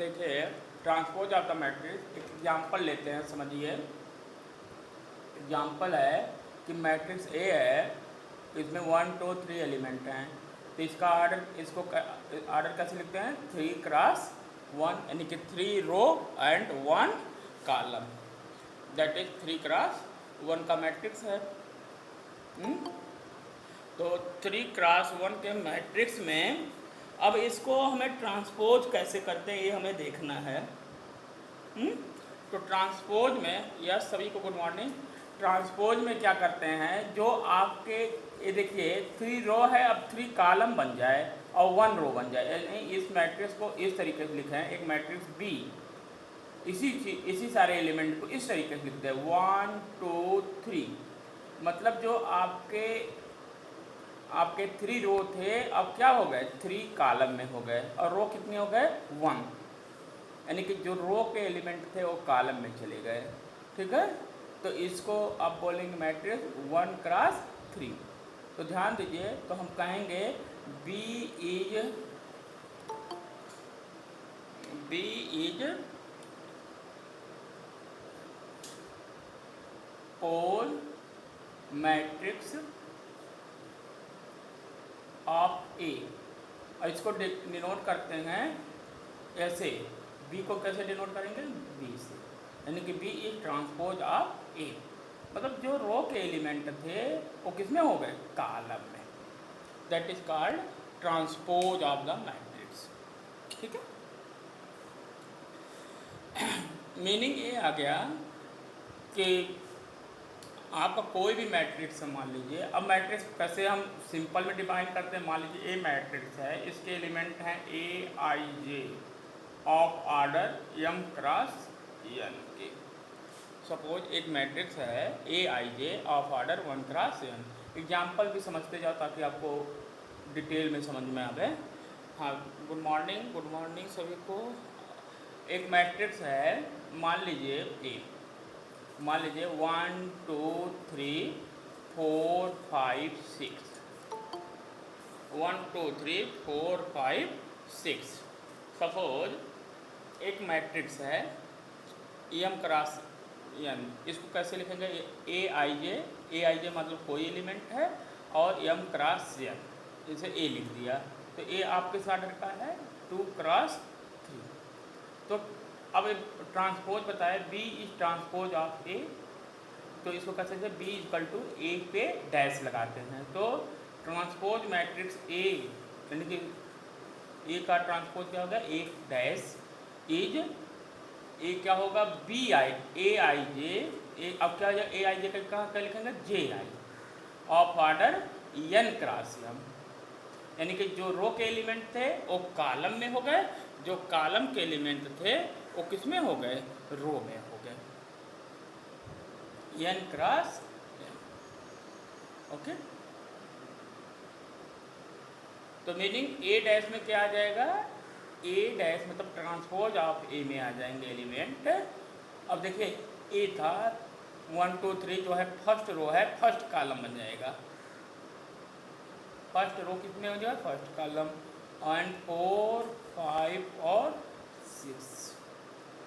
देखिए transpose of the matrix एक example लेते हैं, समझिए। एग्जाम्पल है कि मैट्रिक्स ए है, इसमें 1 2 3 एलिमेंट हैं, तो इसका ऑर्डर कैसे लिखते हैं? 3x1, यानी कि 3 row and 1 column, that is 3x1 का मैट्रिक्स है। तो 3x1 के मैट्रिक्स में अब इसको हमें ट्रांसपोज कैसे करते हैं ये हमें देखना है। तो ट्रांसपोज में, यस सभी को गुड मॉर्निंग। ट्रांसपोज में क्या करते हैं, जो आपके ये देखिए 3 रो है, अब 3 कॉलम बन जाए और 1 रो बन जाए, यानी इस मैट्रिक्स को इस तरीके से लिखें, एक मैट्रिक्स बी, इसी सारे एलिमेंट को इस तरीके से लिखते हैं 1 2 3, मतलब जो आपके 3 रो थे अब क्या हो गए, 3 कॉलम में हो गए, और रो कितने हो गए, 1, यानी कि जो रो के एलिमेंट थे वो कॉलम में चले गए। ठीक है, तो इसको आप बोलेंगे मैट्रिक्स 1x3। तो ध्यान दीजिए, तो हम कहेंगे B is pole matrix of A, और इसको डिनोट करते हैं ऐसे, बी को कैसे डिनोट करेंगे, बी से, यानी कि बी इज ट्रांसपोज ऑफ ए, मतलब जो रो के एलिमेंट थे वो किस में हो गए, कॉलम में, that is called transpose of the matrix. ठीक है, मीनिंग ये आ गया कि आपका कोई भी मैट्रिक्स मान लीजिए, अब मैट्रिक्स कैसे हम सिंपल में डिफाइन करते हैं, मान लीजिए ए मैट्रिक्स है, इसके एलिमेंट हैं Aij ऑफ ऑर्डर m×n के। सपोज एक मैट्रिक्स है Aij of order 1×n। Example भी समझते जाओ ताकि आपको डिटेल में समझ में आवे। हाँ, गुड मॉर्निंग सभी को। एक मैट्रिक्स है, मान लीजिए A, मान लीजिए 1 2 3 4 5 6, 1 2 3 4 5 6। सपोज एक मैट्रिक्स है m×n, इसको कैसे लिखेंगे, Aij मतलब कोई एलिमेंट है, और m×n, इसे A लिख दिया, तो A आपके ऑर्डर का है 2×3। तो अब ट्रांसपोज बताए B is transpose of A, तो इसको कैसे से B इक्वल टू A पे डैश लगाते हैं, तो ट्रांसपोज मैट्रिक्स A, यानी कि A का ट्रांसपोज क्या होगा, A डैश इज A क्या होगा, Aij, अब क्या हो जाएगा, Aij का क्या लिखेंगे, Ji ऑफ ऑर्डर n×m, यानी कि जो रो के एलिमेंट थे वो कॉलम में हो गए, जो कॉलम के एलिमेंट थे वो किस में हो गए, रो में हो गए, n×n। ओके, तो मीनिंग A डैश में क्या आ जाएगा, A डैश मतलब ट्रांसपोज ऑफ A में आ जाएंगे एलिमेंट। अब देखिए A था 1 2 3 जो है फर्स्ट रो है, फर्स्ट कॉलम बन जाएगा, फर्स्ट रो कितने हो जाएगा, फर्स्ट कॉलम, एंड 4 5 और 6।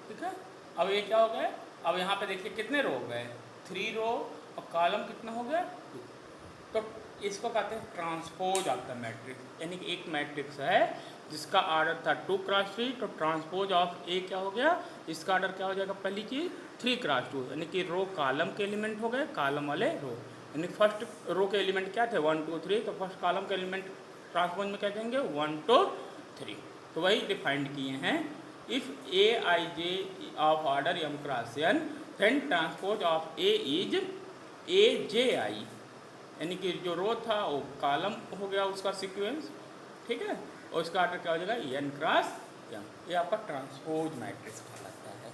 ठीक है, अब ये क्या हो गया, अब यहाँ पे देखिए कितने रो हो गए, 3 रो, और कॉलम कितना हो गया, 2। तो इसको कहते हैं ट्रांसपोज ऑफ द मैट्रिक्स, यानी कि एक मैट्रिक्स है जिसका ऑर्डर था 2×3, तो ट्रांसपोज ऑफ ए क्या हो गया, इसका ऑर्डर क्या हो जाएगा, पहली चीज़ 3×2, यानी कि रो कॉलम के एलिमेंट हो गए, कॉलम वाले रो, यानी फर्स्ट रो के एलिमेंट क्या थे 1 2 3, तो फर्स्ट कॉलम के एलिमेंट ट्रांसपोज में क्या देंगे 1 2 3, तो वही डिफाइंड किए हैं। If Aij of order m×n, then transpose of A is Aji, यानी कि जो रो था वो कॉलम हो गया उसका सीक्वेंस। ठीक है, और इसका ऑर्डर क्या हो जाएगा n×m, ये आपका ट्रांसपोज मैट्रिक्स कहलाता है,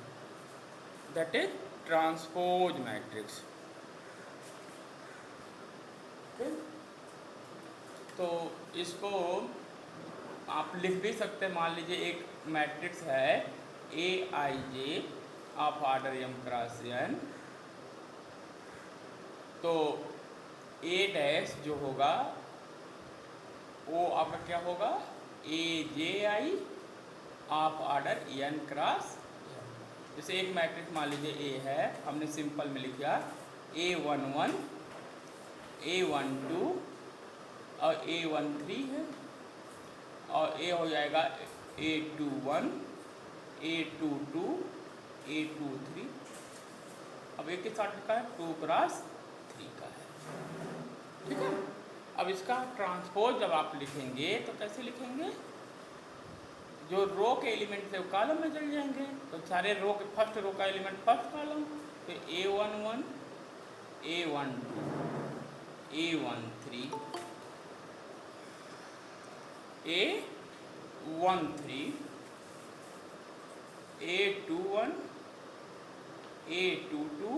दैट इज ट्रांसपोज मैट्रिक्स। तो इसको आप लिख भी सकते हैं, मान लीजिए एक मैट्रिक्स है Aij ऑफ ऑर्डर m×n, तो A डैश जो होगा वो आपका क्या होगा, Aji of order n cross n। जैसे एक मैट्रिक्स मान लीजिए ए है, हमने सिंपल में लिखा A11, A12 और A13 है, और ए हो जाएगा A21, A22, A23। अब एक के साथ का है 2 क्रॉस 3 का है, ठीक है। अब इसका ट्रांसपोज जब आप लिखेंगे तो कैसे लिखेंगे, जो रो के एलिमेंट थे वो कॉलम में चल जाएंगे, तो सारे रो के फर्स्ट रो का एलिमेंट फर्स्ट कॉलम, तो A11, A12, A13, A13, A21, A22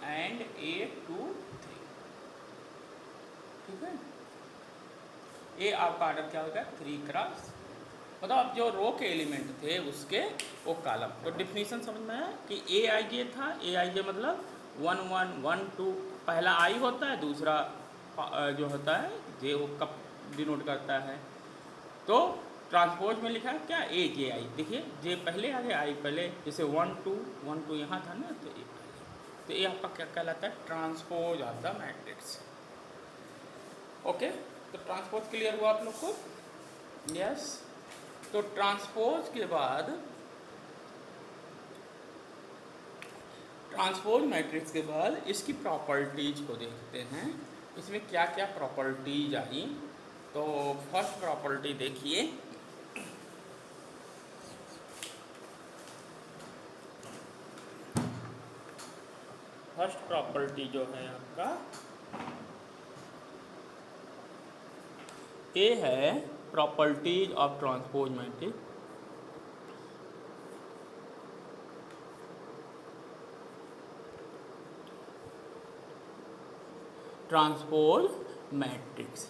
and A23, ठीक है। ये आपका ऑर्डर क्या होगा 3 क्रॉस, मतलब अब जो रो के एलिमेंट थे उसके वो कॉलम। तो डिफिनीशन समझ में आया कि ए आई जे था, ए आई जे मतलब 1 1 1 2, पहला आई होता है, दूसरा जो होता है जे वो कब डिनोट करता है। तो ट्रांसपोज में लिखा है क्या ए जे आई, देखिए जे पहले आ गया आई पहले, जैसे 1 2 1 2 यहाँ था ना, तो ये पहले, तो ये आपका क्या कहलाता है transpose of the matrix. Okay, तो ट्रांसपोज क्लियर हुआ आप लोग को? यस। तो ट्रांसपोज के बाद, ट्रांसपोज मैट्रिक्स के बाद इसकी प्रॉपर्टीज को देखते हैं, इसमें क्या क्या प्रॉपर्टीज आई। तो फर्स्ट प्रॉपर्टी देखिए, फर्स्ट प्रॉपर्टी जो है आपका ए है properties of transpose matrix. Transpose matrix,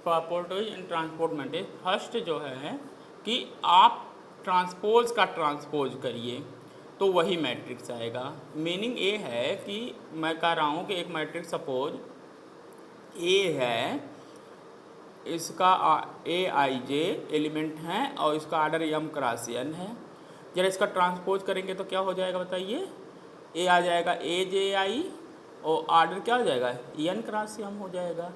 properties in transpose matrix. First जो है कि आप ट्रांसपोज का ट्रांसपोज करिए तो वही मैट्रिक्स आएगा। मीनिंग ये है कि मैं कह रहा हूँ कि एक मैट्रिक्स सपोज ए है, इसका ए आई जे एलिमेंट हैं और इसका ऑर्डर m क्रॉस n है। जरा इसका ट्रांसपोज करेंगे तो क्या हो जाएगा बताइए, ए आ जाएगा ए जे आई और ऑर्डर क्या हो जाएगा n क्रॉस m हो जाएगा,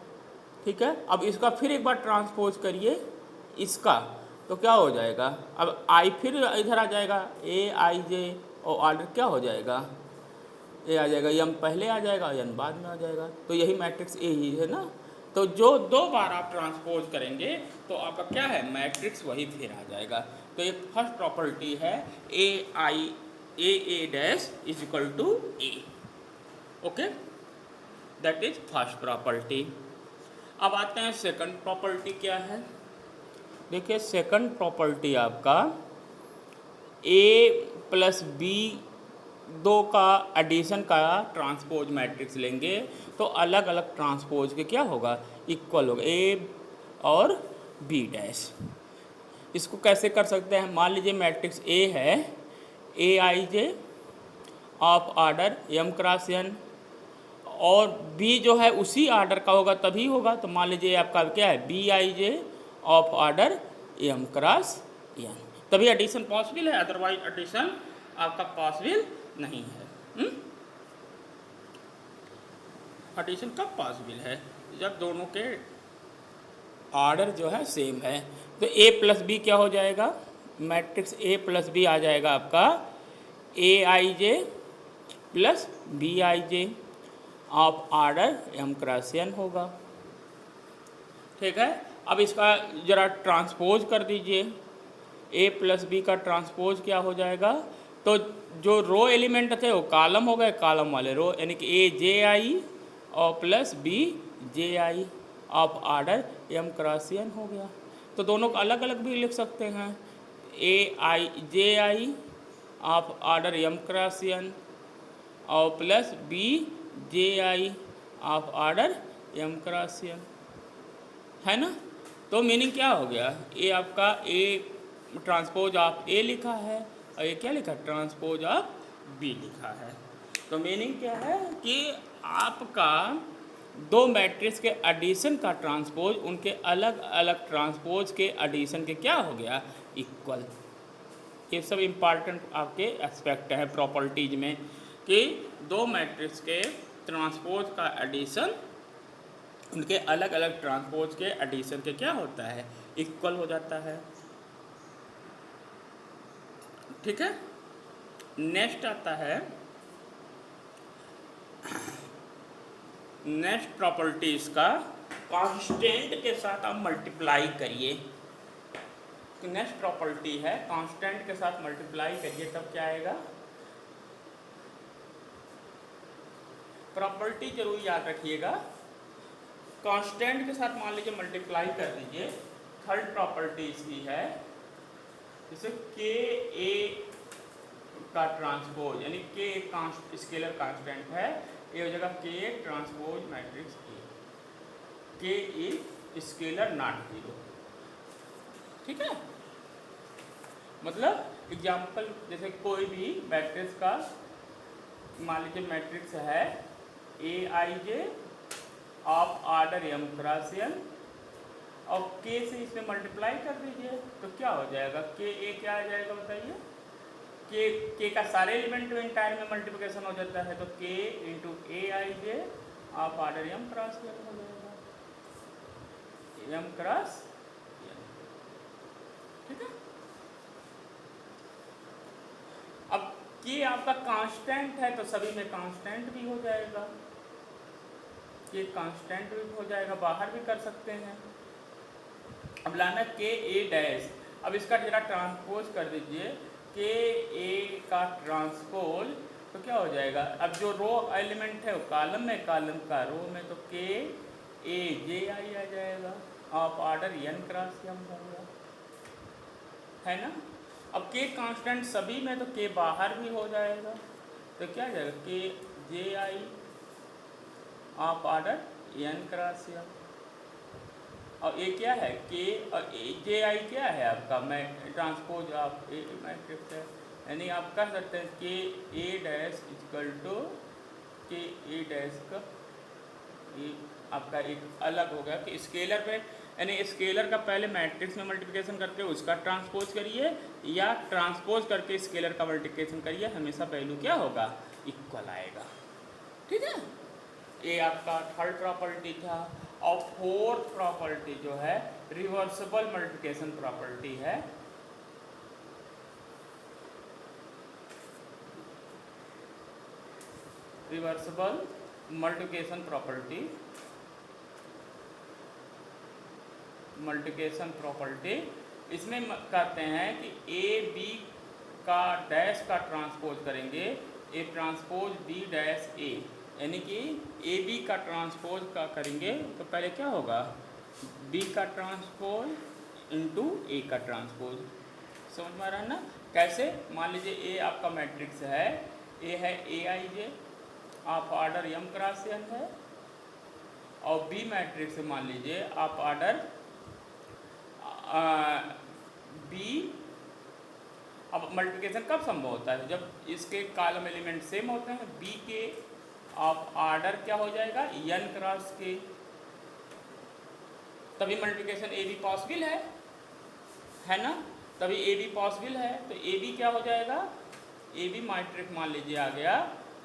ठीक है। अब इसका फिर एक बार ट्रांसपोज करिए इसका, तो क्या हो जाएगा, अब आई फिर इधर आ जाएगा ए आई जे और ऑर्डर क्या हो जाएगा, ए आ जाएगा, m पहले आ जाएगा n बाद में आ जाएगा। तो यही मैट्रिक्स ए ही है ना। तो जो 2 बार आप ट्रांसपोज करेंगे तो आपका क्या है मैट्रिक्स वही फिर आ जाएगा। तो ये फर्स्ट प्रॉपर्टी है A I A dash is equal to A. Okay, that is first property. अब आते हैं सेकंड प्रॉपर्टी क्या है। देखिए सेकंड प्रॉपर्टी आपका ए प्लस बी 2 का एडिशन का ट्रांसपोज मैट्रिक्स लेंगे तो अलग अलग ट्रांसपोज के क्या होगा इक्वल होगा ए और बी डैश। इसको कैसे कर सकते हैं, मान लीजिए मैट्रिक्स ए है A I J of order m cross n और बी जो है उसी ऑर्डर का होगा तभी होगा, तो मान लीजिए आपका क्या है B I J of order m cross n, तभी एडिशन पॉसिबल है, अदरवाइज एडिशन आपका पॉसिबल नहीं है। एडिशन कब पॉसिबल है, जब दोनों के ऑर्डर जो है सेम है। तो ए प्लस बी क्या हो जाएगा, मैट्रिक्स ए प्लस बी आ जाएगा आपका A I J plus B I J of order m cross n होगा, ठीक है। अब इसका जरा ट्रांसपोज कर दीजिए, ए प्लस बी का ट्रांसपोज क्या हो जाएगा, तो जो रो एलिमेंट थे वो कॉलम हो गए, कॉलम वाले रो, यानी कि ए जे आई और plus B J I of order m cross n हो गया। तो दोनों को अलग अलग भी लिख सकते हैं, A I J I of order m cross n और plus B J I of order m cross n, है ना। तो मीनिंग क्या हो गया, ये आपका ए ट्रांसपोज ऑफ ए लिखा है और ये क्या लिखा ट्रांसपोज ऑफ बी लिखा है। तो मीनिंग क्या है कि आपका दो मैट्रिक्स के एडिशन का ट्रांसपोज उनके अलग अलग ट्रांसपोज के एडिशन के क्या हो गया, इक्वल। ये सब इम्पॉर्टेंट आपके एस्पेक्ट हैं प्रॉपर्टीज में कि दो मैट्रिक्स के ट्रांसपोज का एडिशन उनके अलग अलग ट्रांसपोज के एडिशन के क्या होता है, इक्वल हो जाता है। ठीक है, नेक्स्ट आता है, नेक्स्ट प्रॉपर्टीज का कांस्टेंट के साथ आप मल्टीप्लाई करिए। नेक्स्ट प्रॉपर्टी है कांस्टेंट के साथ मल्टीप्लाई करिए तब क्या आएगा। प्रॉपर्टी जरूर याद रखिएगा, कांस्टेंट के साथ मान लीजिए मल्टीप्लाई कर दीजिए। थर्ड प्रॉपर्टी इसकी है जैसे के ए का ट्रांसपोज, यानी के एक स्केलर कांस्टेंट है, ये हो जाएगा के ट्रांसपोज मैट्रिक्स ए, के ए स्केलर नॉट जीरो। ठीक है, मतलब एग्जाम्पल जैसे कोई भी मैट्रिक्स का मान लीजिए मैट्रिक्स है A I J of order M cross N और के से इसमें मल्टीप्लाई कर दीजिए तो क्या हो जाएगा, के ए क्या आ जाएगा बताइए। के का सारे एलिमेंट में इंटायर में मल्टीप्लिकेशन हो जाता है तो K into A I J of order M cross N हो जाएगा, एम क्रॉस एन। ठीक है, अब के आपका कांस्टेंट है तो सभी में कांस्टेंट भी हो जाएगा, के कांस्टेंट भी हो जाएगा, बाहर भी कर सकते हैं। अब लाना के ए डैश, अब इसका जरा ट्रांसपोज कर दीजिए, के ए का ट्रांसपोज तो क्या हो जाएगा। अब जो रो एलिमेंट है वो कॉलम में, कॉलम का रो में, तो के ए जे आई आ जाएगा of order N cross M होगा, है ना। अब के कांस्टेंट सभी में तो के बाहर भी हो जाएगा तो क्या आ जाएगा, के J I of order N cross M. और ये क्या है, के और जे आई क्या है आपका मैं ट्रांसपोज ऑफ ए मैट्रिक्स है, यानी आप कह सकते हैं के ए डैश इक्वल टू के ए डैश का ये आपका एक अलग हो गया कि स्केलर पे, यानी स्केलर का पहले मैट्रिक्स में मल्टीप्लिकेशन करके उसका ट्रांसपोज करिए या ट्रांसपोज करके स्केलर का मल्टीप्लिकेशन करिए, हमेशा वैल्यू क्या होगा, इक्वल आएगा। ठीक है, ये आपका थर्ड प्रॉपर्टी था। और फोर्थ प्रॉपर्टी जो है रिवर्सिबल मल्टीप्लिकेशन प्रॉपर्टी है। रिवर्सिबल मल्टीप्लिकेशन प्रॉपर्टी, इसमें कहते हैं कि ए बी का डैश का ट्रांसपोज करेंगे, ए ट्रांसपोज बी डैश ए, यानी कि ए बी का ट्रांसपोज का करेंगे तो पहले क्या होगा, बी का ट्रांसपोज इंटू ए का ट्रांसपोज। समझ में आ रहा है ना कैसे। मान लीजिए ए आपका मैट्रिक्स है, ए है ए आई जे आप ऑर्डर एम क्रॉस एन है, और बी मैट्रिक्स मान लीजिए आप ऑर्डर बी। अब मल्टीप्लिकेशन कब संभव होता है, जब इसके कॉलम एलिमेंट सेम होते हैं। बी के ऑफ ऑर्डर क्या हो जाएगा, एन क्रॉस के, तभी मल्टीप्लिकेशन ए बी पॉसिबल है ना, तभी ए बी पॉसिबल है। तो ए बी क्या हो जाएगा, ए बी मैट्रिक्स मान लीजिए आ गया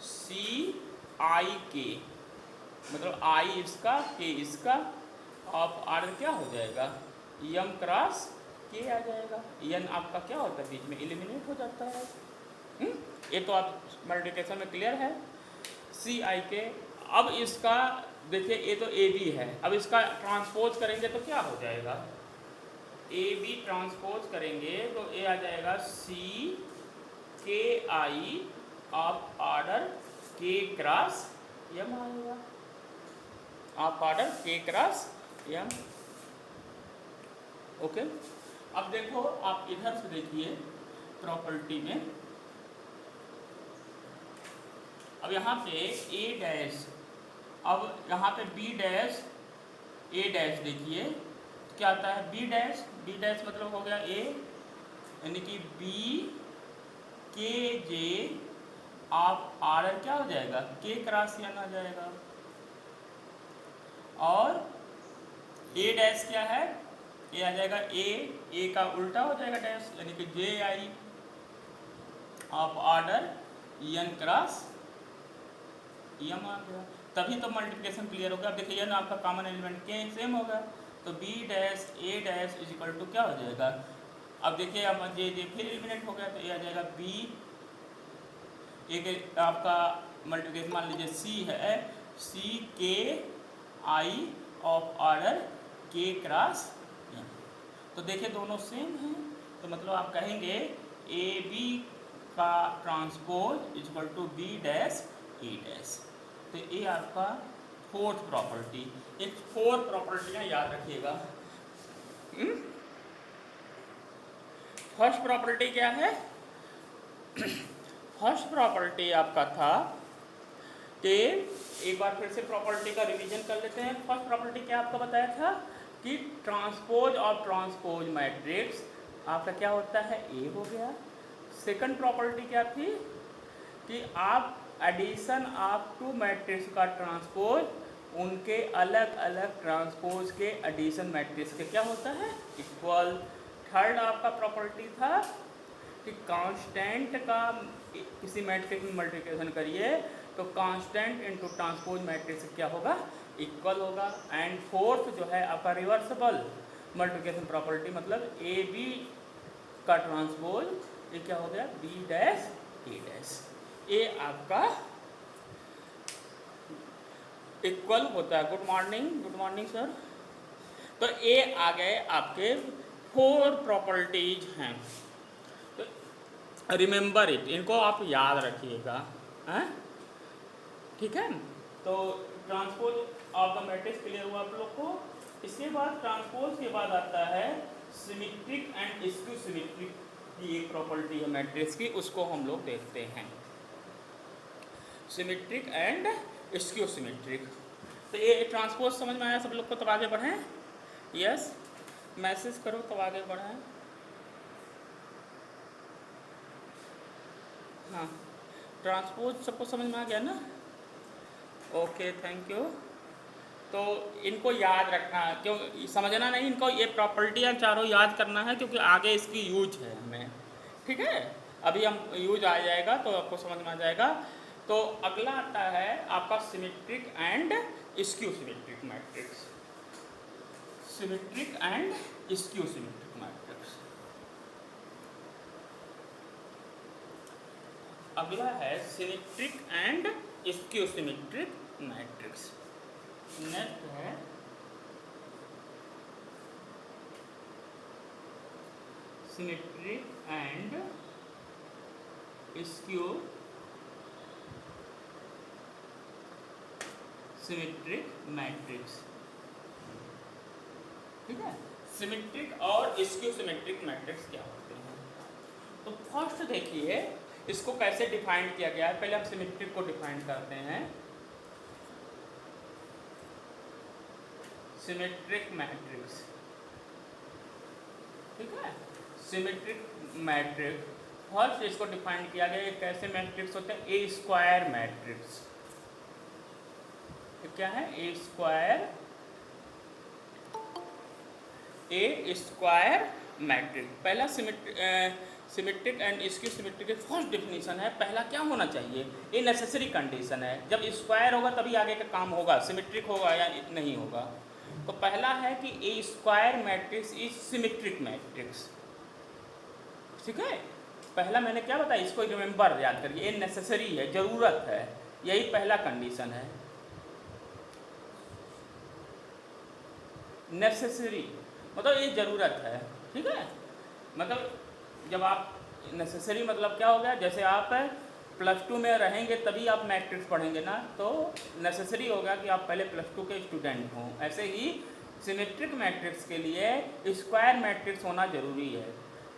सी आई के, मतलब आई इसका के इसका, ऑफ ऑर्डर क्या हो जाएगा, एम क्रॉस के आ जाएगा। एन आपका क्या होता है, बीच में एलिमिनेट हो जाता है। ये तो आप मल्टीप्लिकेशन में क्लियर है। सी आई के, अब इसका देखिए ये तो ए बी है, अब इसका ट्रांसपोज करेंगे तो क्या हो जाएगा, ए बी ट्रांसपोज करेंगे तो ए आ जाएगा सी K I of order K cross M आएगा, of order K cross M. Okay, अब देखो आप इधर से देखिए प्रॉपर्टी में, अब यहाँ पे ए डैश, अब यहाँ पे बी डैश ए डैश देखिए क्या आता है, बी डैश, बी डैश मतलब हो गया ए, यानी कि बी के जे ऑफ ऑर्डर क्या हो जाएगा, के क्रॉस एन आ जाएगा। और ए डैश क्या है, ए आ जाएगा ए का उल्टा हो जाएगा डैश, यानी कि J I of order N cross M आ गया, तभी तो मल्टीप्लिकेशन क्लियर होगा। अब देखिए ना आपका कॉमन एलिमेंट के सेम होगा, तो B dash A dash is equal to क्या हो जाएगा। अब देखिए अब जे फिर एलिमिनेट हो गया, तो ये आ जाएगा बी, एक आपका मल्टीप्लिकेशन मान लीजिए सी है, C K I of order K cross M, तो देखिए दोनों सेम हैं, तो मतलब आप कहेंगे ए बी का transpose is equal to B dash A dash. तो ये आपका फोर्थ प्रॉपर्टी। एक 4 प्रॉपर्टियाँ याद रखिएगा। फर्स्ट प्रॉपर्टी क्या है, फर्स्ट प्रॉपर्टी आपका था कि एक बार फिर से प्रॉपर्टी का रिवीजन कर लेते हैं। फर्स्ट प्रॉपर्टी क्या आपका बताया था कि ट्रांसपोज और ट्रांसपोज मैट्रिक्स आपका क्या होता है, ए हो गया। सेकंड प्रॉपर्टी क्या थी कि आप एडिशन ऑफ 2 मैट्रिक्स का ट्रांसपोज उनके अलग अलग ट्रांसपोज के एडिशन मैट्रिक्स के क्या होता है, इक्वल। थर्ड आपका प्रॉपर्टी था कि कांस्टेंट का किसी मैट्रिक्स में मल्टीप्लिकेशन करिए तो कांस्टेंट इनटू ट्रांसपोज मैट्रिक्स क्या होगा, इक्वल होगा। एंड फोर्थ जो है आपका रिवर्सिबल मल्टीप्लिकेशन प्रॉपर्टी, मतलब ए बी का ट्रांसपोज ये क्या हो गया, बी डैश ए डैश, ये आपका इक्वल होता है। Good morning sir. तो ये आ गए आपके 4 प्रॉपर्टीज हैं, तो रिमेंबर इट, इनको आप याद रखिएगा, हैं, ठीक है। तो transpose of the matrix clear हुआ आप लोग को। इसके बाद ट्रांसपोज के बाद आता है सिमेट्रिक एंड स्क्यू सिमेट्रिक की एक प्रॉपर्टी है मैट्रिक्स की, उसको हम लोग देखते हैं। सिमेट्रिक एंड स्क्यू सिमेट्रिक, तो ये ट्रांसपोज समझ में आया सब लोग को, तब आगे बढ़ें। यस, मैसेज करो तब आगे बढ़ें। हाँ, ट्रांसपोज सबको समझ में आ गया ना, ओके थैंक यू। तो इनको याद रखना, क्यों समझना नहीं, इनको ये प्रॉपर्टियाँ चारों याद करना है, क्योंकि आगे इसकी यूज है हमें, ठीक है। अभी हम यूज आ जाएगा तो आपको समझ में आ जाएगा। तो अगला आता है आपका symmetric and skew symmetric matrix, symmetric and skew symmetric matrix. अगला है symmetric and skew symmetric matrix. Next है symmetric and skew symmetric matrix, ठीक है। सिमेट्रिक और स्क्यू सिमेट्रिक मैट्रिक्स क्या होते हैं, तो फर्स्ट देखिए इसको कैसे डिफाइन किया गया है। पहले हम सिमेट्रिक को डिफाइन करते हैं। सिमेट्रिक मैट्रिक्स, ठीक है, सिमेट्रिक मैट्रिक्स फर्स्ट इसको डिफाइन किया गया। कैसे मैट्रिक्स होते हैं, ए स्क्वायर मैट्रिक्स, क्या है, ए स्क्वायर मैट्रिक्स। पहला सिमेट्रिक एंड स्क्यू सिमेट्रिक की फर्स्ट डिफिनीशन है। पहला क्या होना चाहिए, ये नेसेसरी कंडीशन है, जब स्क्वायर होगा तभी आगे का काम होगा, सिमेट्रिक होगा या नहीं होगा। तो पहला है कि a square matrix is symmetric matrix, ठीक है। पहला मैंने क्या बताया, इसको रिमेंबर याद करिए, ये नेसेसरी है, जरूरत है, यही पहला कंडीशन है। नेसेसरी मतलब ये ज़रूरत है, ठीक है। मतलब जब आप नेसेसरी मतलब क्या हो गया, जैसे आप +2 में रहेंगे तभी आप मैट्रिक्स पढ़ेंगे ना, तो नेसेसरी होगा कि आप पहले +2 के स्टूडेंट हों। ऐसे ही सिमेट्रिक मैट्रिक्स के लिए स्क्वायर मैट्रिक्स होना ज़रूरी है,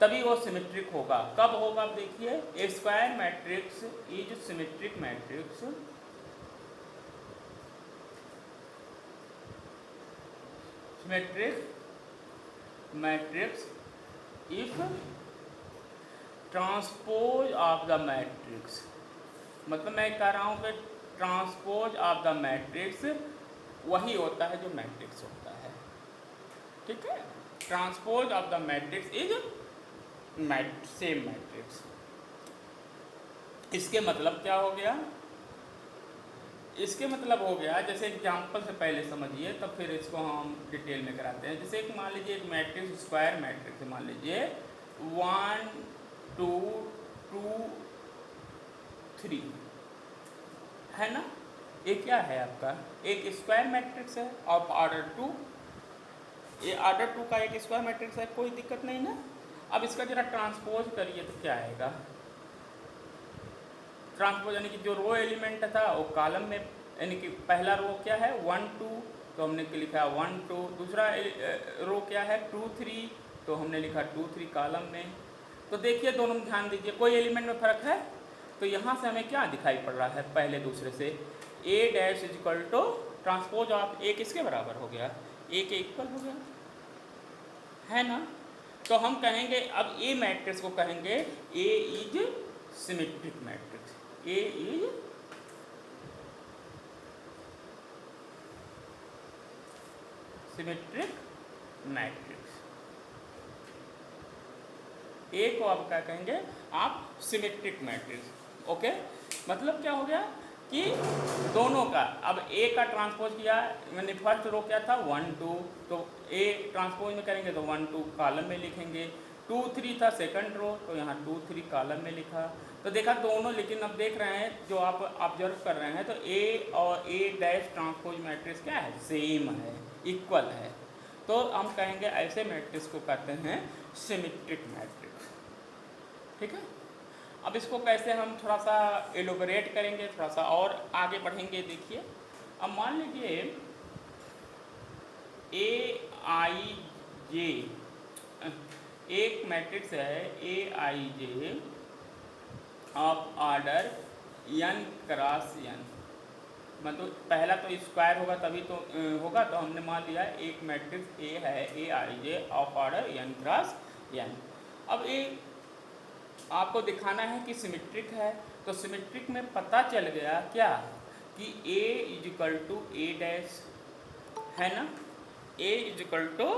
तभी वो सिमेट्रिक होगा। कब होगा आप देखिए, a square matrix is symmetric matrix if transpose of the matrix, मतलब मैं कह रहा हूँ कि ट्रांसपोज ऑफ द मैट्रिक्स वही होता है जो मैट्रिक्स होता है। ठीक है, transpose of the matrix is same matrix. इसके मतलब क्या हो गया? इसके मतलब हो गया, जैसे एग्जाम्पल से पहले समझिए तब फिर इसको हम डिटेल में कराते हैं। जैसे एक मान लीजिए एक मैट्रिक्स स्क्वायर मैट्रिक्स है, मान लीजिए 1 2 2 3 है ना। ये क्या है आपका? एक स्क्वायर मैट्रिक्स है ऑफ ऑर्डर 2। ये ऑर्डर 2 का एक स्क्वायर मैट्रिक्स है, कोई दिक्कत नहीं ना। अब इसका जरा ट्रांसपोज करिए तो क्या आएगा? ट्रांसपोज यानी कि जो रो एलिमेंट था वो कॉलम में, यानी कि पहला रो क्या है 1 2, तो हमने लिखा 1 2। दूसरा रो क्या है 2 3, तो हमने लिखा 2 3 कॉलम में। तो देखिए दोनों में ध्यान दीजिए, कोई एलिमेंट में फ़र्क है? तो यहाँ से हमें क्या दिखाई पड़ रहा है पहले दूसरे से? A dash is equal to transpose of A किसके बराबर हो गया? ए के इक्वल हो गया, है ना। तो हम कहेंगे अब ए मैट्रिक्स को कहेंगे A is symmetric matrix. A is symmetric matrix. A को आप क्या कहेंगे? आप सिमेट्रिक मैट्रिक्स। ओके, मतलब क्या हो गया कि दोनों का, अब ए का ट्रांसपोज किया, मैंने फर्स्ट रो क्या था 1 2, तो ए ट्रांसपोज में करेंगे तो 1 2 कॉलम में लिखेंगे। 2 3 था सेकंड रो, तो यहाँ 2 3 कॉलम में लिखा। तो देखा दोनों, लेकिन अब देख रहे हैं जो आप ऑब्जर्व कर रहे हैं तो ए और ए डैश ट्रांसपोज मैट्रिक्स क्या है? सेम है, इक्वल है। तो हम कहेंगे ऐसे मैट्रिक्स को कहते हैं सिमेट्रिक मैट्रिक्स। ठीक है, अब इसको कैसे हम थोड़ा सा एलोबरेट करेंगे, थोड़ा सा और आगे बढ़ेंगे। देखिए, अब मान लीजिए ए आई जे एक मैट्रिक्स है, A I J of order n cross n। मतलब पहला तो स्क्वायर होगा तभी तो होगा, तो हमने मान लिया एक मैट्रिक्स ए है, A I J of order n cross n। अब ए आपको दिखाना है कि सिमेट्रिक है, तो सिमेट्रिक में पता चल गया क्या कि A is equal to A dash, है ना। A is equal to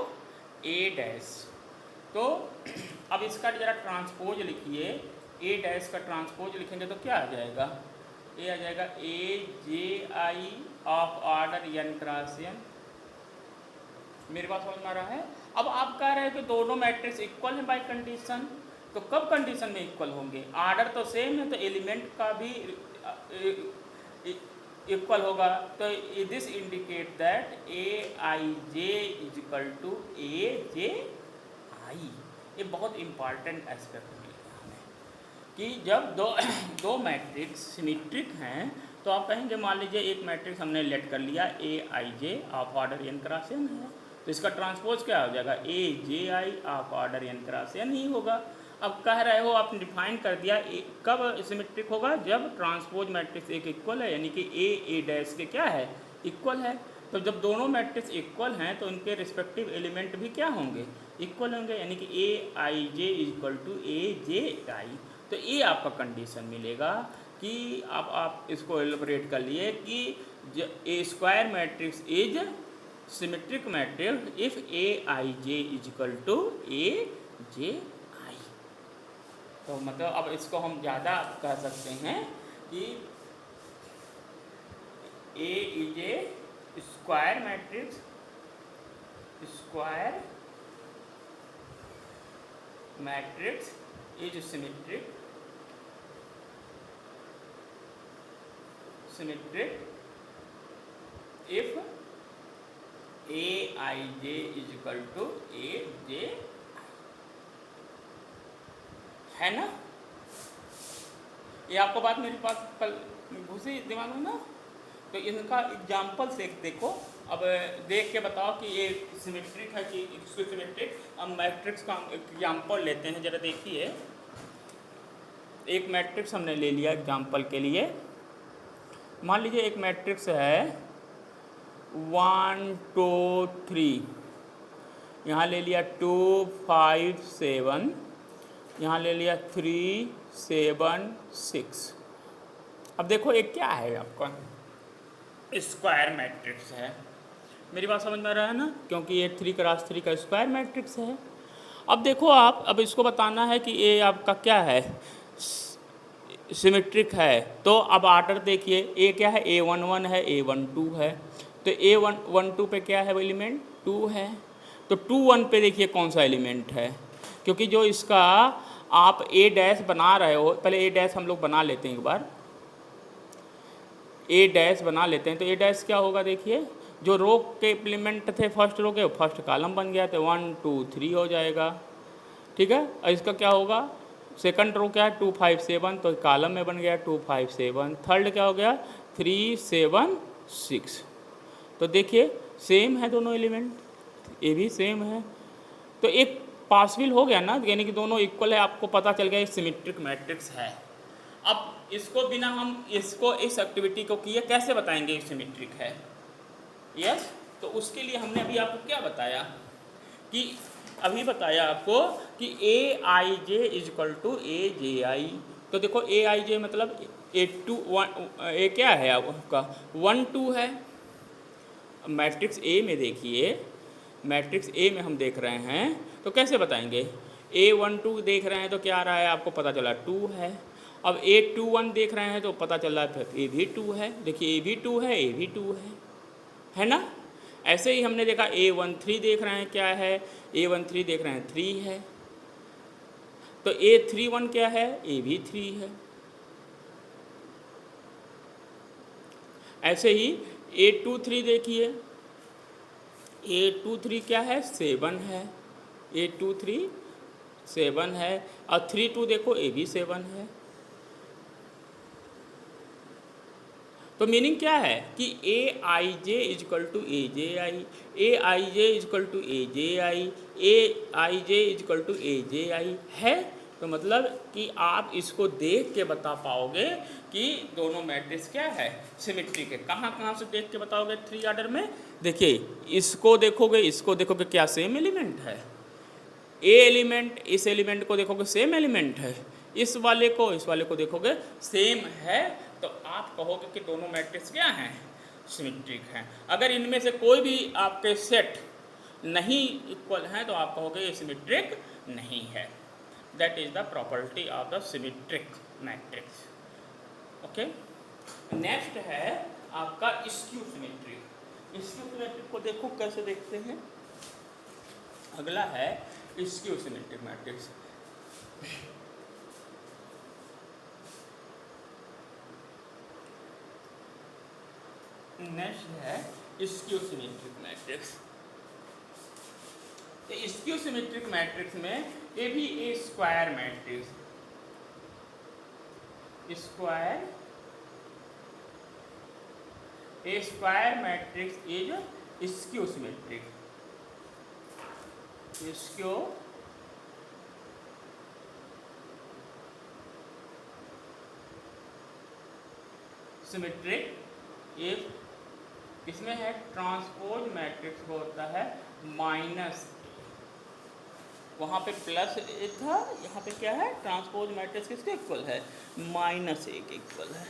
A dash. तो अब इसका जरा ट्रांसपोज लिखिए, ए डैश का ट्रांसपोज लिखेंगे तो क्या आ जाएगा? ए आ जाएगा A J I of order n cross n। मेरे पास समझ में आ रहा है? अब आप कह रहे हैं कि दोनों मैट्रिक्स इक्वल हैं बाय कंडीशन, तो कब कंडीशन में इक्वल होंगे? ऑर्डर तो सेम है तो एलिमेंट का भी इक्वल होगा। तो this indicate that A I J is equal to A J I. ये बहुत इंपॉर्टेंट एस्पेक्ट मिलेगा हमें कि जब दो मैट्रिक्स सिमेट्रिक हैं तो आप कहेंगे, मान लीजिए एक मैट्रिक्स हमने लेट कर लिया A I J of order n cross n है, तो इसका ट्रांसपोज क्या हो जाएगा? A J I of order n cross n ही होगा। अब कह रहे हो, आपने डिफाइन कर दिया कब सिमेट्रिक होगा? जब ट्रांसपोज मैट्रिक्स एक इक्वल है, यानी कि ए डैश के क्या है? इक्वल है। तो जब दोनों मैट्रिक्स इक्वल हैं तो उनके रिस्पेक्टिव एलिमेंट भी क्या होंगे? इक्वल होंगे, यानी कि A I J is equal to A J I. तो ये आपका कंडीशन मिलेगा कि अब आप इसको एलिब्रेट कर लिए कि a square matrix is symmetric matrix if A I J is equal to A J I. तो मतलब अब इसको हम ज़्यादा कह सकते हैं कि A is a square matrix, square matrix is symmetric, symmetric if A I J is equal to A J, है ना। ये आपको बात मेरे पास कल घुसी दिमाग में ना। तो इनका एग्जाम्पल से देखो, अब देख के बताओ कि ये सिमेट्रिक है कि सिमेट्रिक। अब मैट्रिक्स का एग्जाम्पल लेते हैं, जरा देखिए। एक मैट्रिक्स हमने ले लिया एग्जाम्पल के लिए। मान लीजिए एक मैट्रिक्स है 1 2 3, यहाँ ले लिया 2 5 7, यहाँ ले लिया 3 7 6। अब देखो ये क्या है? आपका स्क्वायर मैट्रिक्स है, मेरी बात समझ में आ रहा है ना, क्योंकि ये 3x3 का स्क्वायर मैट्रिक्स है। अब देखो आप, अब इसको बताना है कि ये आपका क्या है, सिमेट्रिक है। तो अब आर्डर देखिए, ए क्या है, A11 है, A12 है, तो A12 पे क्या है वो एलिमेंट 2 है, तो 21 पे देखिए कौन सा एलिमेंट है, क्योंकि जो इसका आप ए डैश बना रहे हो, पहले ए डैश हम लोग बना लेते हैं एक बार, ए डैश बना लेते हैं। तो ए डैश क्या होगा, देखिए जो रो के एलिमेंट थे फर्स्ट रो के, फर्स्ट कॉलम बन गया, तो 1 2 3 हो जाएगा, ठीक है। और इसका क्या होगा, सेकंड रो क्या है 2 5 7, तो कॉलम में बन गया 2 5 7, थर्ड क्या हो गया 3 7 6। तो देखिए सेम है दोनों एलिमेंट, ये भी सेम है, तो एक पासिबल हो गया ना, यानी कि दोनों इक्वल है, आपको पता चल गया एक सिमेट्रिक मैट्रिक्स है। अब इसको बिना हम इसको इस एक्टिविटी को किए कैसे बताएंगे एक सिमेट्रिक है, यस। तो उसके लिए हमने अभी आपको क्या बताया कि अभी बताया आपको कि A I J is equal to A J I. तो देखो ए आई जे मतलब ए क्या है आपका 1 2 है। मैट्रिक्स ए में देखिए, मैट्रिक्स ए में हम देख रहे हैं, तो कैसे बताएंगे, A12 देख रहे हैं तो क्या आ रहा है आपको पता चला 2 है। अब A21 देख रहे हैं तो पता चल रहा है फिर ए भी 2 है, देखिए ए भी 2 है, ए भी 2 है ना। ऐसे ही हमने देखा A13 देख रहे हैं क्या है, A13 देख रहे हैं 3 है, तो A31 क्या है, ए भी 3 है। ऐसे ही A23 देखिए, A23 क्या है 7 है, A23 7 है, और 32 देखो ए भी 7 है। तो मीनिंग क्या है कि A I J is equal to A J I, A I J is equal to A J I, A I J is equal to A J I है। तो मतलब कि आप इसको देख के बता पाओगे कि दोनों मैट्रिक्स क्या है, सिमेट्रिक है। कहाँ कहाँ से देख के बताओगे 3 ऑर्डर में, देखिए इसको देखोगे, इसको देखोगे, क्या सेम एलिमेंट है, ए एलिमेंट इस एलिमेंट को देखोगे सेम एलिमेंट है, इस वाले को देखोगे सेम है, तो आप कहोगे कि दोनों मैट्रिक्स क्या हैं, सिमेट्रिक हैं। अगर इनमें से कोई भी आपके सेट नहीं इक्वल हैं तो आप कहोगे ये सिमेट्रिक नहीं है। That is the property of the symmetric matrix. Okay, next है आपका स्क्यू सिमेट्रिक। स्क्यू सिमेट्रिक को देखो कैसे देखते हैं, अगला है स्क्यू सिमेट्रिक मैट्रिक्स। नेक्स्ट है skew symmetric matrix. Skew symmetric matrix में ये भी a square matrix, square matrix is skew symmetric. Skew symmetric if इसमें है ट्रांसपोज मैट्रिक्स को होता है माइनस, वहाँ पे प्लस ए था, यहाँ पे क्या है ट्रांसपोज मैट्रिक्स किसके इक्वल है, -1 के इक्वल है,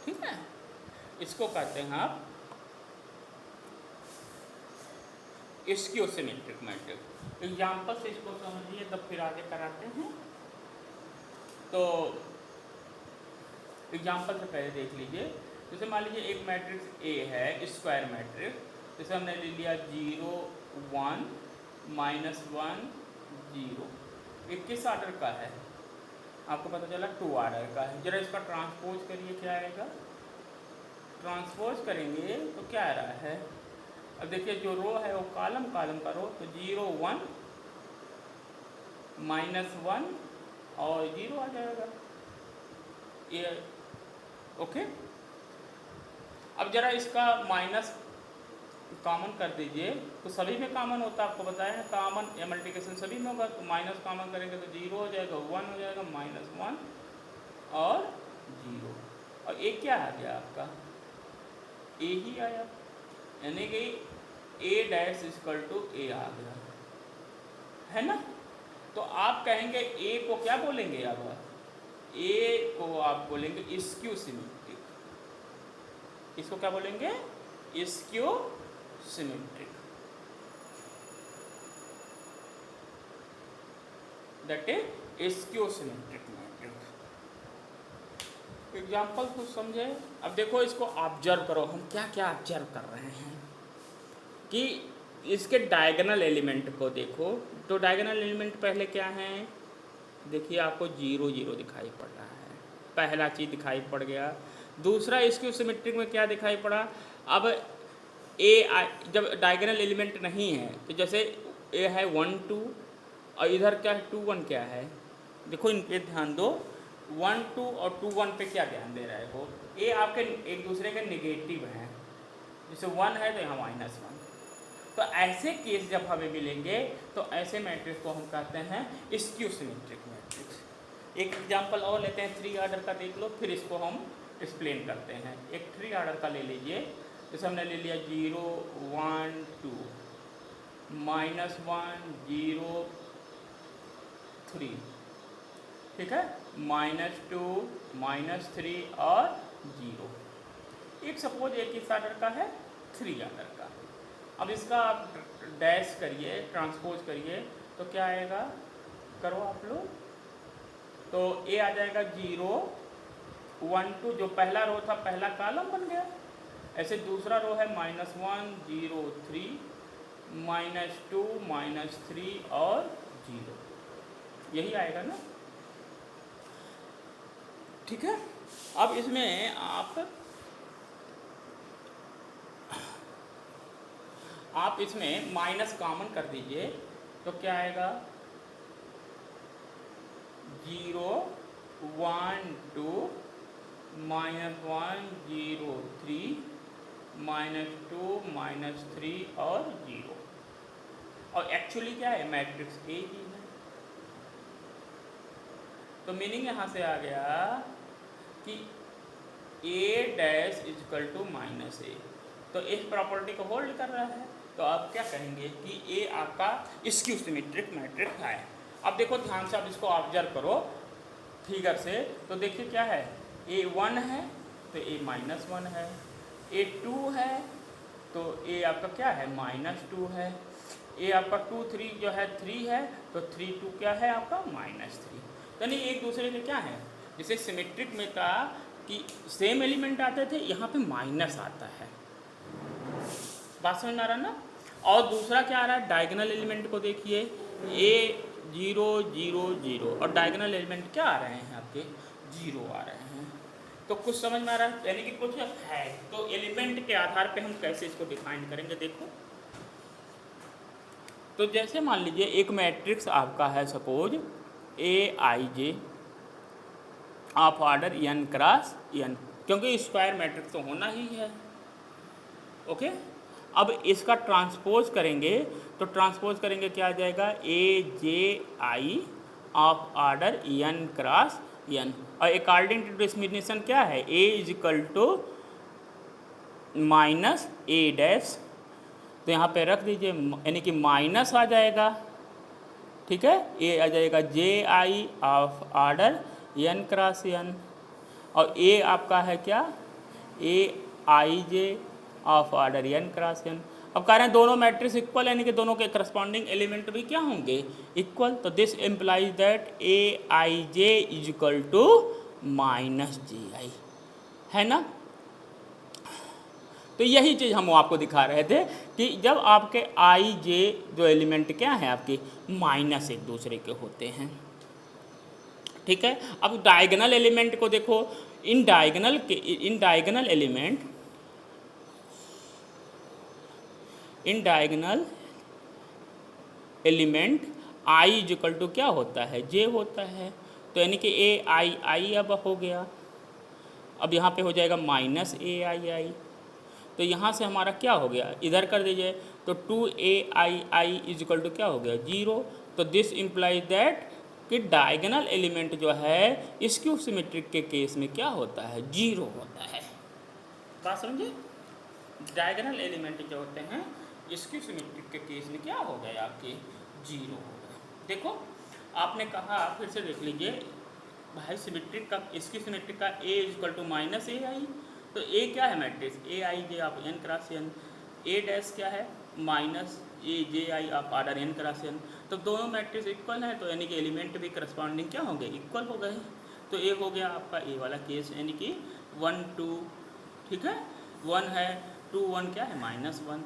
ठीक है। इसको कहते हैं आप स्क्यू सिमेट्रिक मैट्रिक्स। एग्जाम्पल से इसको समझिए तब फिर आगे कराते हैं। तो एग्जाम्पल से पहले देख लीजिए, जैसे मान लीजिए एक मैट्रिक्स ए है स्क्वायर मैट्रिक्स, जैसे हमने ले लिया 0 1 -1 0, ये किस ऑर्डर का है आपको पता चला 2 ऑर्डर का है। जरा इसका ट्रांसपोज करिए, क्या आएगा, ट्रांसपोज करेंगे तो क्या आ रहा है, अब देखिए जो रो है वो कॉलम का रो, तो 0 1 -1 और 0 आ जाएगा ये, ओके। अब जरा इसका माइनस कॉमन कर दीजिए, तो सभी में कॉमन होता है, आपको बताया कॉमन या मल्टीप्लिकेशन सभी में होगा, तो माइनस कॉमन करेंगे तो 0 हो जाएगा, 1 हो जाएगा, -1 और 0, और एक क्या आ गया आपका ए ही आया, यानी कि ए डैश इक्वल टू ए आ गया, है ना। तो आप कहेंगे ए को क्या बोलेंगे, अब ए को आप बोलेंगे स्क्यू सिमेट्रिक, इसको क्या बोलेंगे, skew symmetric, that is skew symmetric matrix. Example कुछ समझे? अब देखो इसको ऑब्जर्व करो, हम क्या क्या ऑब्जर्व कर रहे हैं कि इसके डायगोनल एलिमेंट को देखो। तो डायगोनल एलिमेंट पहले क्या है, देखिए आपको 0 0 दिखाई पड़ रहा है, पहला चीज़ दिखाई पड़ गया। दूसरा स्क्यू सिमेट्रिक में क्या दिखाई पड़ा, अब जब डायगोनल एलिमेंट नहीं है तो जैसे ए है 1 2 और इधर क्या है 2 1 क्या है, देखो इन पे ध्यान दो, 1 2 और 2 1 पे क्या ध्यान दे रहा है, वो ए आपके एक दूसरे के निगेटिव हैं, जैसे 1 है तो यहाँ -1। तो ऐसे केस जब हमें मिलेंगे तो ऐसे मैट्रिक्स को हम कहते हैं स्क्यू सिमेट्रिक मैट्रिक्स। एक एग्जांपल और लेते हैं 3 ऑर्डर का, देख लो, फिर इसको हम एक्सप्लेन करते हैं। एक 3 ऑर्डर का ले लीजिए, जैसे हमने ले लिया 0 1 2 -1 0 3, ठीक है, -2 -3 और 0। एक सपोज एक इस ऑर्डर का है 3 ऑर्डर का। अब इसका आप डैश करिए, ट्रांसपोज करिए, तो क्या आएगा, करो आप लोग, तो ए आ जाएगा 0 1 2, जो पहला रो था पहला कॉलम बन गया। ऐसे दूसरा रो है -1 0 3 -2 -3 और 0, यही आएगा ना, ठीक है। अब इसमें आप इसमें माइनस कॉमन कर दीजिए, तो क्या आएगा, 0 1 2 -1 0 3 -2 -3 और 0। और एक्चुअली क्या है, मैट्रिक्स ए ही है। तो मीनिंग यहाँ से आ गया कि A dash is equal to -A, तो इस प्रॉपर्टी को होल्ड कर रहा है। तो आप क्या कहेंगे कि ए आपका स्क्यू सिमेट्रिक मैट्रिक्स है। अब देखो ध्यान से, आप इसको ऑब्जर्व करो फिगर से, तो देखिए क्या है, ए 1 है तो ए -1 है, ए 2 है तो ए आपका क्या है, -2 है, ए आपका 2 3 जो है 3 है, तो 3 2 क्या है आपका -3। यानी एक दूसरे के क्या है, जैसे सिमेट्रिक में था कि सेम एलिमेंट आते थे, यहाँ पे माइनस आता है, बात समझ में आ रहा ना। और दूसरा क्या आ रहा है, डायगोनल एलिमेंट को देखिए, ए 0 0 0 और डायगोनल एलिमेंट क्या आ रहे हैं आपके, 0 आ रहे हैं। तो कुछ समझ में आ रहा है, यानी कि कुछ है। तो एलिमेंट के आधार पे हम कैसे इसको डिफाइन करेंगे, देखो। तो जैसे मान लीजिए एक मैट्रिक्स आपका है, suppose AIJ of order n cross n, क्योंकि स्क्वायर मैट्रिक्स तो होना ही है, ओके। अब इसका ट्रांसपोज करेंगे, तो ट्रांसपोज करेंगे क्या आ जाएगा, AJI of order n cross n। और अकॉर्डिंग टू डेफिनेशन क्या है, A is equal to -A dash, तो यहाँ पे रख दीजिए, यानी कि माइनस आ जाएगा, ठीक है। ए आ जाएगा JI of order n cross n, और ए आपका है क्या, AIJ of order n cross n। अब कह रहे हैं दोनों मैट्रिक्स इक्वल, यानी कि दोनों के करस्पॉन्डिंग एलिमेंट भी क्या होंगे, इक्वल। तो this implies that AIJ is equal to -JI, है ना। तो यही चीज़ हम आपको दिखा रहे थे कि जब आपके IJ जो एलिमेंट क्या है आपके, माइनस एक दूसरे के होते हैं, ठीक है। अब डायगोनल एलिमेंट को देखो, इन diagonal element I equal to क्या होता है, J होता है। तो यानी कि AII अब हो गया, अब यहाँ पे हो जाएगा -AII, तो यहाँ से हमारा क्या हो गया, इधर कर दीजिए, तो 2AII इज इक्वल टू क्या हो गया, 0। तो दिस इम्प्लाइज दैट कि डायगोनल एलिमेंट जो है स्क्यू सिमेट्रिक के केस में क्या होता है, 0 होता है। बात समझे, डायगोनल एलिमेंट जो होते हैं स्क्यू सिमेट्रिक के केस में क्या हो गए आपके, 0 हो गए। देखो आपने कहा, फिर से देख लीजिए भाई, सिमेट्रिक का स्क्यू सिमेट्रिक का A is equal to -AI, तो A क्या है मैट्रिक्स, AIJ आप n cross n। A dash क्या है माइनस ए जे आई आप आर्डर एन क्रॉस एन, तो दोनों मैट्रिक्स इक्वल हैं तो यानी कि एलिमेंट भी करस्पॉन्डिंग क्या हो गए इक्वल हो गए। तो एक हो गया आपका ए वाला केस यानी कि 1 2, ठीक है 1 है 2 1 क्या है -1,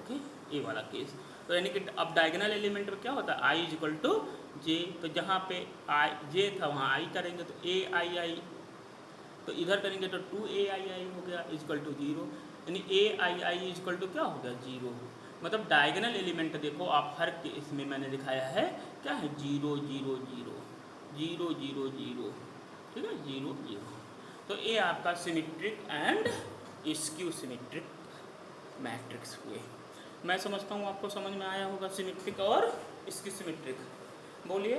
ओके ए वाला केस। तो यानी कि अब डायगोनल एलिमेंट में क्या होता है आई इज इक्वल टू जे, तो जहाँ पे आई जे था वहाँ आई करेंगे तो ए आई आई, तो इधर करेंगे तो 2 ai आई हो गया इजकल टू 0, यानी ए आई आई इजकल टू क्या हो गया 0। मतलब डायगोनल एलिमेंट देखो आप हर इसमें मैंने दिखाया है क्या है 0 0 0 0 0 0, ठीक है 0 0। तो ये आपका symmetric and skew symmetric matrix हुए। मैं समझता हूँ आपको समझ में आया होगा सिमेट्रिक और स्क्यू सिमेट्रिक। बोलिए।